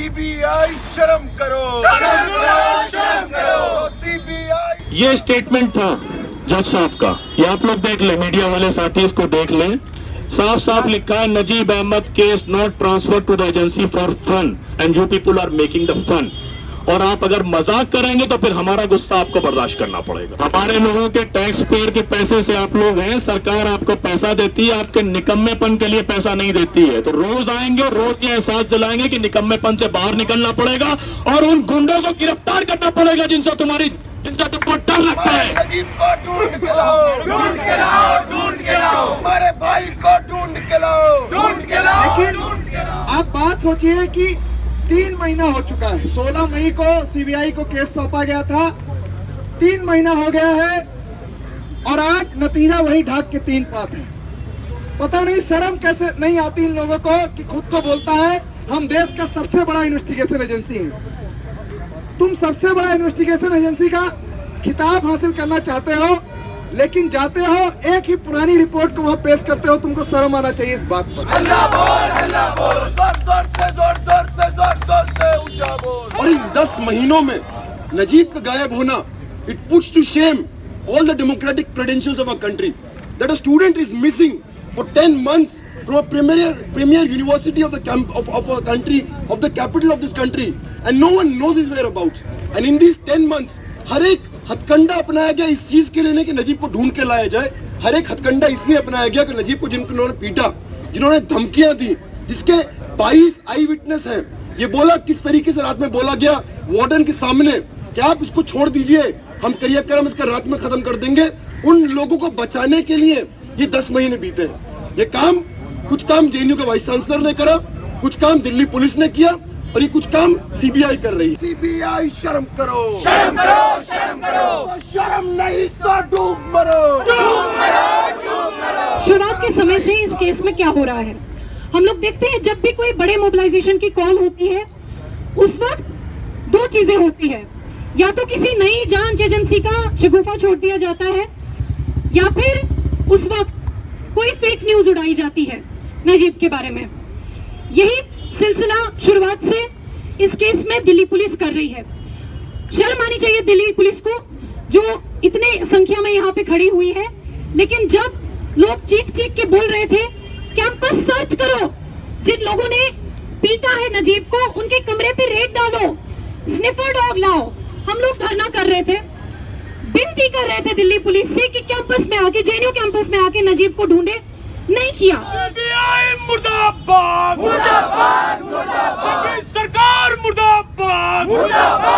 CBI शर्म करो, शर्म करो, शर्म करो। सीबीआई। ये स्टेटमेंट था जज साहब का, ये आप लोग देख ले, मीडिया वाले साथी इसको देख लें। साफ साफ लिखा है, Najeeb Ahmed case not transfer to the agency for fun and you people are making the fun. और आप अगर मजाक करेंगे तो फिर हमारा गुस्सा आपको बर्दाश्त करना पड़ेगा। हमारे लोगों के टैक्स पेयर के पैसे से आप लोग हैं, सरकार आपको पैसा देती है, आपके निकम्मेपन के लिए पैसा नहीं देती है। तो रोज आएंगे, रोज ये एहसास जलाएंगे कि निकम्मेपन से बाहर निकलना पड़ेगा और उन गुंडों को गिरफ्तार करना पड़ेगा जिनसे तुमको डर लगता है। नजीब को ढूंढ के लाओ, ढूंढ के लाओ, ढूंढ के लाओ। हमारे भाई को ढूंढ के लाओ, ढूंढ के लाओ। लेकिन आप बात सोचिए कि 3 महीना हो चुका है। 16 मई को सीबीआई को केस सौंपा गया था, 3 महीना हो गया है और आज नतीजा वही ढाक के 3 पात है। पता नहीं शर्म कैसे नहीं आती इन लोगों को कि खुद को बोलता है हम देश का सबसे बड़ा इन्वेस्टिगेशन एजेंसी है। तुम सबसे बड़ा इन्वेस्टिगेशन एजेंसी का खिताब हासिल करना चाहते हो, लेकिन जाते हो एक ही पुरानी रिपोर्ट को वहाँ पेश करते हो। तुमको शर्म आना चाहिए इस बात पर। हल्ला बोल, हल्ला बोल, जोर जोर से, जोर जोर से, जोर जोर से ऊंचा बोल। और इन 10 महीनों में नजीब का गायब होना, it puts to shame all the democratic credentials of our country. That a student is missing for 10 months from a premier university of our country, of the capital of this country, and no one knows his whereabouts. And in these 10 months, हर एक हथकंडा अपनाया गया इस चीज के लिए कि नजीब को ढूंढ के लाया जाए। हर एक हथकंडा इसलिए अपनाया गया कि नजीब को जिन्होंने पीटा, जिन्होंने धमकियां दी, जिसके 22 आई विटनेस हैं, ये बोला किस तरीके से रात में बोला गया वार्डन के सामने कि आप इसको छोड़ दीजिए, हम क्रियाक्रम इसका रात में खत्म कर देंगे। उन लोगों को बचाने के लिए ये 10 महीने बीते हैं। ये काम, कुछ काम जेएनयू के वाइस चांसलर ने करा, कुछ काम दिल्ली पुलिस ने किया और ये कुछ काम सीबीआई कर रही है। सीबीआई शर्म करो, शर्म करो, शर्म करो। शर्म नहीं तो डूब मरो, डूब मरो, डूब मरो। शुरुआत के समय से इस केस में क्या हो रहा है, हम लोग देखते हैं जब भी कोई बड़े मोबिलाइजेशन की कॉल होती है उस वक्त 2 चीजें होती है, या तो किसी नई जांच एजेंसी का शगुफा छोड़ दिया जाता है या फिर उस वक्त कोई फेक न्यूज उड़ाई जाती है नजीब के बारे में। यही सिलसिला शुरुआत से इस केस में दिल्ली पुलिस कर रही है। शर्म आनी चाहिए दिल्ली पुलिस को जो इतने संख्या में यहाँ पे खड़ी हुई है। लेकिन जब लोग चीख चीख के बोल रहे थे कैंपस सर्च करो, जिन लोगों ने पीटा है नजीब को उनके कमरे पे रेड डालो, स्निफर डॉग लाओ, हम लोग धरना कर रहे थे, विनती कर रहे थे दिल्ली पुलिस से कि कैंपस में आके, जेएनयू कैंपस में आके नजीब को ढूंढे। नहीं किया। मुर्दाबाद, मुर्दाबाद, मुर्दाबाद। सरकार मुर्दाबाद, मुर्दाबाद।